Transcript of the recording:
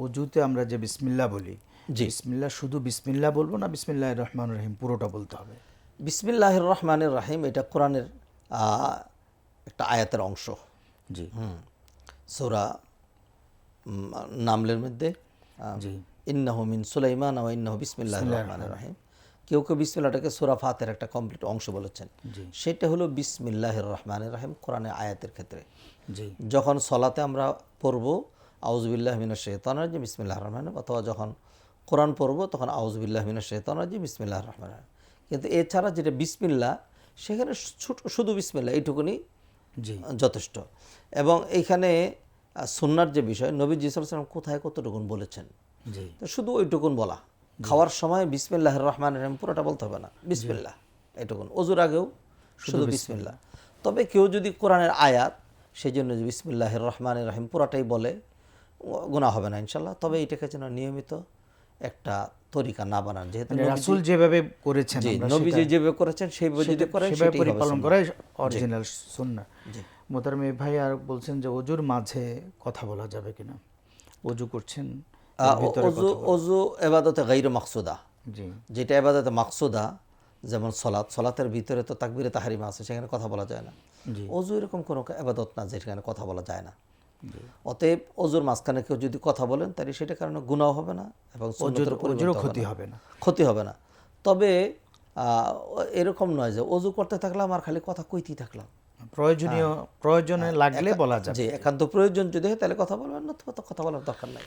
অজুতে আমরা যে বিসমিল্লাহ বলি, জি। বিসমিল্লাহ শুধু বিসমিল্লাহ বলবো না বিসমিল্লাহির রহমানির রহিম পুরোটা বলতে হবে? বিসমিল্লাহির রহমানির রহিম এটা কোরআনের একটা আয়াতের অংশ। জি সূরা নামলের মধ্যে জি ইন্নাহু মিন সুলাইমান ওয়া ইন্নাহু বিসমিল্লাহির রহমানির রহিম। কেউ কেউ বিসমিল্লাহটাকে সূরা ফাতিহার একটা কমপ্লিট অংশ বলেছেন। জি সেটা হলো বিসমিল্লাহির রহমানির রহিম কোরআনের আয়াতের ক্ষেত্রে। জি যখন সলাতে আমরা পড়ব আউযুবিল্লাহি মিনাশ শাইতানির রাজিম বিসমিল্লাহির রহমানির রহিম, অথবা যখন কোরআন পড়ব তখন আউযুবিল্লাহি মিনাশ শাইতানির রাজিম বিসমিল্লাহির রহমানির রহিম। কিন্তু এছাড়া যেটা বিসমিল্লাহ, সেখানে শুধু বিসমিল্লাহ এইটুকুনি জি যথেষ্ট। এবং এইখানে সুন্নার যে বিষয়, নবীজি সাল্লাল্লাহু আলাইহি ওয়াসাল্লাম কোথায় কতটুকুন বলেছেন, জি তো শুধু ওইটুকুন বলা। খাওয়ার সময় বিসমিল্লাহির রহমানির রহিম পুরোটা বলতে হবে না, বিসমিল্লাহ এইটুকুন। অজুর আগেও শুধু বিসমিল্লাহ। তবে কেউ যদি কোরআনের আয়াত সেই জন্য যে বিসমিল্লাহির রহমানির রহিম পুরাটাই বলে, গুনাহ হবে না ইনশাল্লাহ। তবে এইটাকে যেন নিয়মিত একটা তরিকা না বানান, যেহেতু রাসূল যেভাবে করেছেন আমরা নবীজি যেভাবে করেছেন সেইভাবে যদি করেন সেভাবে সেটাই হবে পরিপালন সুন্নাহ। করাই অরিজিনাল সুন্নাহ। জি। মোহতারাম ভাই আর বলছেন যে অজুর মাঝে কথা বলা যাবে কিনা? অজু করছেন এর ভিতরে কথা বলা? অজু এবাদতে গায়রে মাকসুদা, জি যেটা এবাদতে মাকসুদা, যেমন সলাতের ভিতরে তো তাকবীরে তাহরিমা আছে, সেখানে কথা বলা যায় না। জি অজু এরকম কোনো এবাদত না যেখানে কথা বলা যায় না। অতএব অজুর মাঝখানে কেউ যদি কথা বলেন তাহলে সেটা কারণে গুনাহ হবে না এবং সুন্নতের অজুরও পরিবর্তন ক্ষতি হবে না। ক্ষতি হবে না। তবে এরকম নয় যে অজু করতে থাকলাম আর খালি কথা কইতেই থাকলাম। প্রয়োজনে লাগলে বলা যাবে। যে একান্ত প্রয়োজন যদি হয় তাহলে কথা বলবেন, নতুবা তো কথা বলার দরকার নাই।